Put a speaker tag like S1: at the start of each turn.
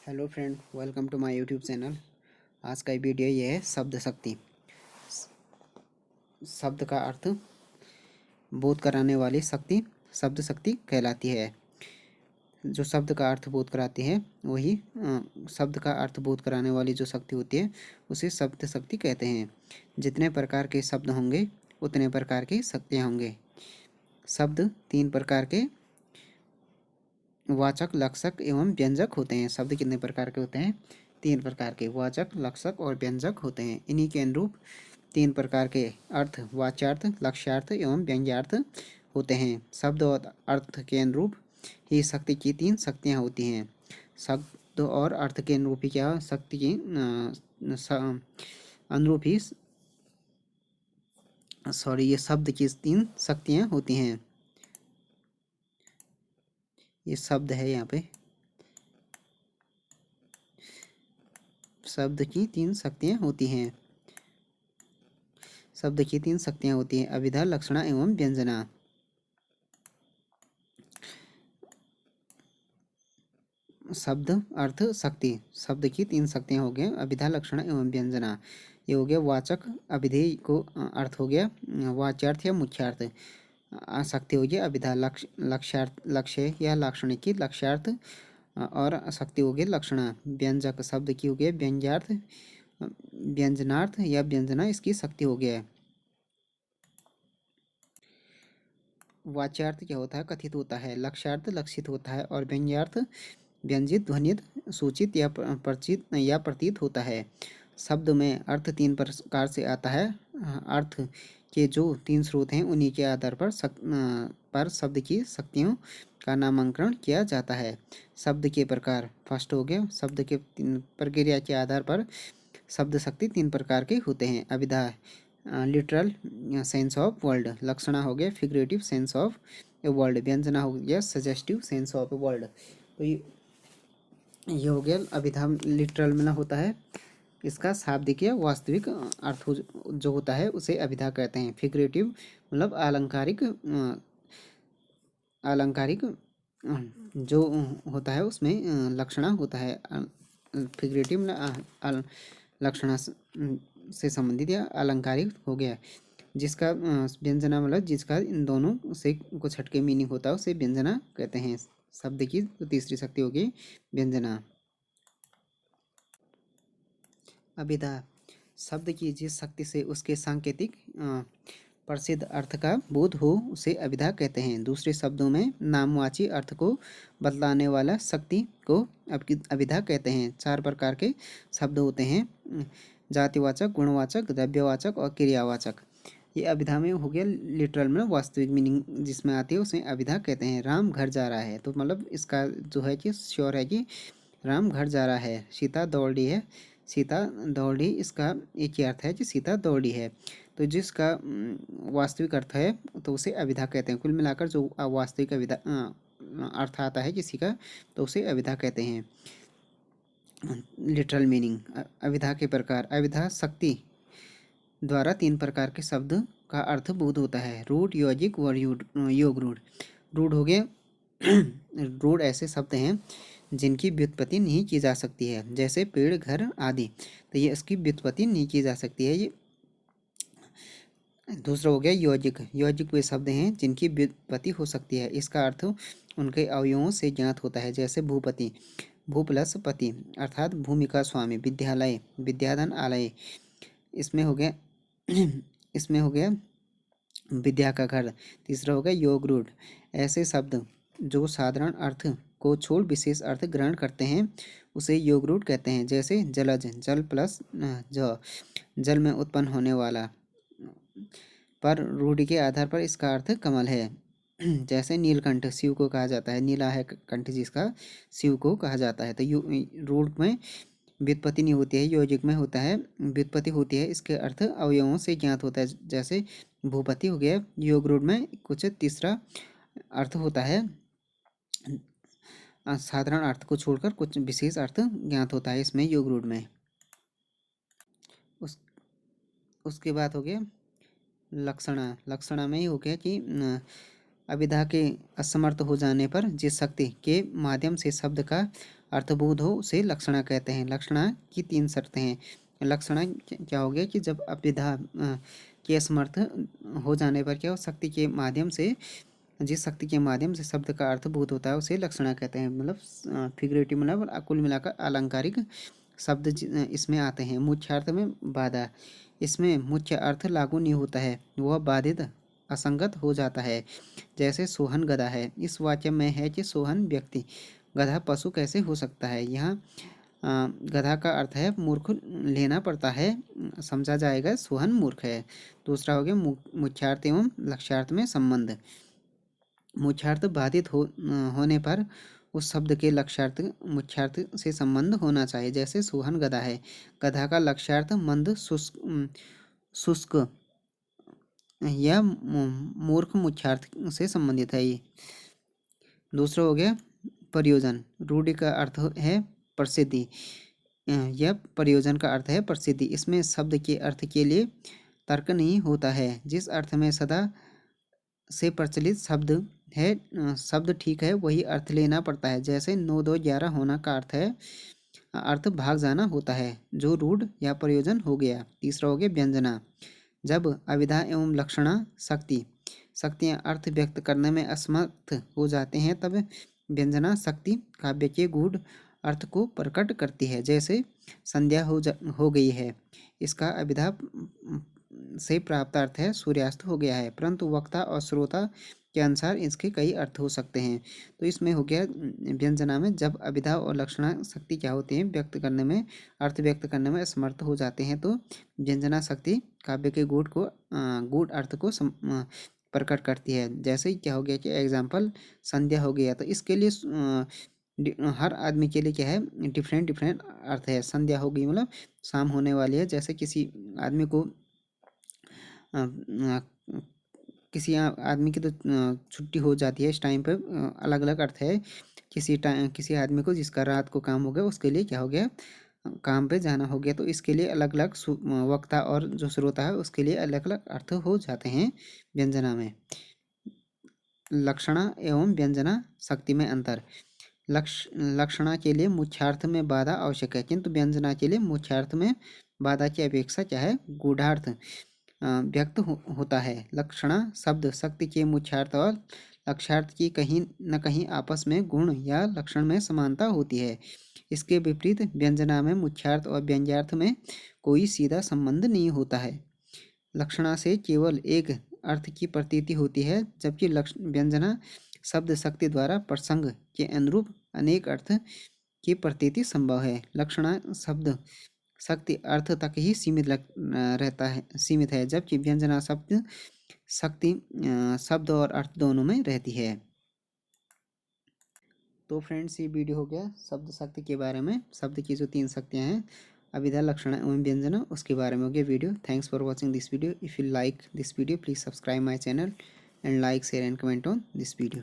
S1: Hello friend, welcome to my YouTube channel. आज का video ये है शब्द शक्ति। शब्द का अर्थ बोध कराने वाली शक्ति शब्द शक्ति कहलाती है। जो शब्द का अर्थ बोध कराती है वही शब्द का अर्थ बोध कराने वाली जो शक्ति होती है उसे शब्द शक्ति कहते हैं। जितने प्रकार के शब्द होंगे उतने प्रकार की शक्तियाँ होंगे। शब्द तीन प्रकार के वाचक, लक्षक एवं व्यंजक होते हैं। शब्द कितने प्रकार के होते हैं? तीन प्रकार के वाचक, लक्षक और व्यंजक होते हैं। इन्हीं के अनुरूप तीन प्रकार के अर्थ, वाच्यार्थ, लक्ष्यार्थ एवं व्यंग्यार्थ होते हैं। शब्द और अर्थ के अनुरूप ही शक्ति की तीन शक्तियाँ होती हैं। शब्द और अर्थ के अनुरूप ही क्या शक्ति की अनुरूप ही ये शब्द की तीन शक्तियाँ होती हैं। ये शब्द है, यहाँ पे शब्द की तीन शक्तियाँ होती हैं। शब्द की तीन शक्तियाँ होती हैं: अभिधा, लक्षणा एवं व्यंजना। शब्द, अर्थ, शक्ति। शब्द की तीन शक्तियाँ हो गए अभिधा, लक्षण एवं व्यंजना। ये हो गया वाचक। अभिधेय को अर्थ हो गया वाच्यार्थ या मुख्यार्थ। शक्ति हो गया अभिधा, लक्ष्यार्थ लक्ष्य या लाक्षणिक लक्ष्यार्थ, और शक्ति हो गया लक्षणा। व्यंजक शब्द की हो गया व्यंग्यार्थ, व्यंजनार्थ या व्यंजना इसकी शक्ति हो गया। वाच्यार्थ क्या होता है? कथित होता है। लक्ष्यार्थ लक्षित होता है और व्यंग्यार्थ व्यंजित, ध्वनित, सूचित या परिचित या प्रतीत होता है। शब्द में अर्थ तीन प्रकार से आता है। अर्थ के जो तीन स्रोत हैं उन्हीं के आधार पर शब्द की शक्तियों का नामांकन किया जाता है। शब्द के प्रकार फर्स्ट हो गया। शब्द के प्रक्रिया के आधार पर शब्द शक्ति तीन प्रकार के होते हैं। अभिधा, लिटरल सेंस ऑफ वर्ल्ड। लक्षणा हो गया figurative sense of a world. व्यंजना हो गया suggestive sense of a world. तो ये हो गया अभिधा। लिटरल में होता है इसका शाब्दिक या वास्तविक अर्थ जो होता है उसे अभिधा कहते हैं। फिगरेटिव मतलब अलंकारिक जो होता है उसमें लक्षणा होता है। फिगरेटिव लक्षणा से संबंधित या अलंकारिक हो गया। जिसका व्यंजना मतलब जिसका इन दोनों से कुछ हटके मीनिंग होता है उसे व्यंजना कहते हैं। शब्द की तीसरी शक्ति होगी व्यंजना। अभिधा शब्द की जिस शक्ति से उसके सांकेतिक प्रसिद्ध अर्थ का बोध हो उसे अभिधा कहते हैं। दूसरे शब्दों में नामवाची अर्थ को बतलाने वाला शक्ति को अभिधा कहते हैं। चार प्रकार के शब्द होते हैं: जातिवाचक, गुणवाचक, द्रव्यवाचक और क्रियावाचक। ये अभिधा में हो गया लिटरल में वास्तविक मीनिंग जिसमें आती है उसे अभिधा कहते हैं। राम घर जा रहा है, तो मतलब इसका जो है कि श्योर है कि राम घर जा रहा है। सीता दौड़ रही है, सीता दौड़ी, इसका एक ही अर्थ है कि सीता दौड़ी है। तो जिसका वास्तविक अर्थ है तो उसे अभिधा कहते हैं। कुल मिलाकर जो वास्तविक अर्थ आता है किसी का तो उसे अभिधा कहते हैं। Literal meaning. अभिधा के प्रकार। अभिधा शक्ति द्वारा तीन प्रकार के शब्द का अर्थ बोध होता है: रूढ़, योजिक और योग रूढ़। रूढ़ हो गए रूढ़ ऐसे शब्द हैं जिनकी व्युत्पत्ति नहीं की जा सकती है, जैसे पेड़, घर आदि। तो ये इसकी व्युत्पत्ति नहीं की जा सकती है। ये दूसरा हो गया योजिक। योजिक वे शब्द हैं जिनकी व्युत्पत्ति हो सकती है। इसका अर्थ उनके अवयवों से ज्ञात होता है, जैसे भूपति, भू प्लस पति अर्थात भूमि का स्वामी। विद्यालय, विद्याधन आलय। इसमें हो गया इसमें हो गया विद्या का घर। तीसरा हो गया योग रूढ़। ऐसे शब्द जो साधारण अर्थ को छोड़ विशेष अर्थ ग्रहण करते हैं उसे योग रूढ़ कहते हैं, जैसे जलज, जल प्लस जल में उत्पन्न होने वाला। पर रूढ़ि के आधार पर इसका अर्थ कमल है। जैसे नीलकंठ शिव को कहा जाता है, नीला है कंठ जिसका, शिव को कहा जाता है। तो रूढ़ में व्युत्पत्ति नहीं होती है, योजिक में होता है व्युत्पत्ति होती है। इसके अर्थ अवयवों से ज्ञात होता है, जैसे भूपति हो गया। योग रूढ़ में कुछ तीसरा अर्थ होता है, साधारण अर्थ को छोड़कर कुछ विशेष अर्थ ज्ञात होता है इसमें योग रूढ़ में। उसके बाद हो गया लक्षणा। लक्षणा में ही हो गया कि अभिधा के असमर्थ हो जाने पर जिस शक्ति के माध्यम से शब्द का अर्थबोध हो उसे लक्षणा कहते हैं। लक्षणा की 3 शर्तें हैं। लक्षणा क्या हो गया कि जब अभिधा के असमर्थ हो जाने पर क्या हो, शक्ति के माध्यम से, जिस शक्ति के माध्यम से शब्द का अर्थबोध होता है उसे लक्षणा कहते हैं। मतलब फिगरेटिव, मतलब कुल मिलाकर अलंकारिक शब्द इसमें आते हैं। मुख्यार्थ में बाधा, इसमें मुख्य अर्थ लागू नहीं होता है, वह बाधित असंगत हो जाता है। जैसे सोहन गधा है, इस वाक्य में है कि सोहन व्यक्ति, गधा पशु कैसे हो सकता है। यहाँ गधा का अर्थ है मूर्ख लेना पड़ता है, समझा जाएगा सोहन मूर्ख है। दूसरा हो गया मुख्यार्थ एवं लक्ष्यार्थ में संबंध। मुख्यार्थ बाधित होने पर उस शब्द के लक्ष्यार्थ मुख्यार्थ से संबंध होना चाहिए। जैसे सोहन गधा है, गधा का लक्ष्यार्थ मंद शुष्क या मूर्ख मुख्यार्थ से संबंधित है ये। दूसरा हो गया प्रयोजन। रूढ़ि का अर्थ है प्रसिद्धि, यह प्रयोजन का अर्थ है प्रसिद्धि। इसमें शब्द के अर्थ के लिए तर्क नहीं होता है। जिस अर्थ में सदा से प्रचलित शब्द है, शब्द ठीक है, वही अर्थ लेना पड़ता है। जैसे 9 2 11 होना का अर्थ है, अर्थ भाग जाना होता है, जो रूढ़ या प्रयोजन हो गया। तीसरा हो गया व्यंजना। जब अभिधा एवं लक्षणा शक्तियाँ अर्थ व्यक्त करने में असमर्थ हो जाते हैं तब व्यंजना शक्ति काव्य के गूढ़ अर्थ को प्रकट करती है। जैसे संध्या हो गई है, इसका अभिधा से प्राप्त अर्थ है सूर्यास्त हो गया है, परंतु वक्ता और श्रोता के अनुसार इसके कई अर्थ हो सकते हैं। तो इसमें हो गया व्यंजना में जब अभिधा और लक्षणा शक्ति क्या होती है, व्यक्त करने में, अर्थ व्यक्त करने में असमर्थ हो जाते हैं, तो व्यंजना शक्ति काव्य के गूढ़ अर्थ को प्रकट करती है। जैसे ही क्या हो गया कि एग्जाम्पल संध्या हो गया, तो इसके लिए हर आदमी के लिए क्या है, डिफरेंट डिफरेंट अर्थ है। संध्या हो गई मतलब शाम होने वाली है। जैसे किसी आदमी को किसी आदमी की तो छुट्टी हो जाती है, इस टाइम पे अलग अलग अर्थ है। किसी आदमी को जिसका रात को काम हो गया उसके लिए क्या हो गया, काम पे जाना हो गया। तो इसके लिए अलग अलग वक्ता और जो श्रोता है उसके लिए अलग अलग अर्थ हो जाते हैं व्यंजना में। लक्षणा एवं व्यंजना शक्ति में अंतर। लक्षणा के लिए मुख्यार्थ में बाधा आवश्यक है, किंतु व्यंजना के लिए मुख्यार्थ में बाधा की अपेक्षा क्या है, गूढ़ार्थ व्यक्त होता है। लक्षणा शब्द शक्ति के मुख्यार्थ और लक्ष्यार्थ की कहीं न कहीं आपस में गुण या लक्षण में समानता होती है। इसके विपरीत व्यंजना में मुख्यार्थ और व्यंग्यार्थ में कोई सीधा संबंध नहीं होता है। लक्षणा से केवल एक अर्थ की प्रतीति होती है, जबकि व्यंजना शब्द शक्ति द्वारा प्रसंग के अनुरूप अनेक अर्थ की प्रतीति संभव है। लक्षणा शब्द शक्ति अर्थ तक ही सीमित है, जबकि व्यंजना शब्द शक्ति शब्द और अर्थ दोनों में रहती है। तो फ्रेंड्स, ये वीडियो हो गया शब्द शक्ति के बारे में। शब्द की जो 3 शक्तियाँ हैं, अभिधा, लक्षणा एवं व्यंजना, उसके बारे में हो गया video. Thanks for watching this video. If you like this video, please subscribe my channel and like, share and comment on this video.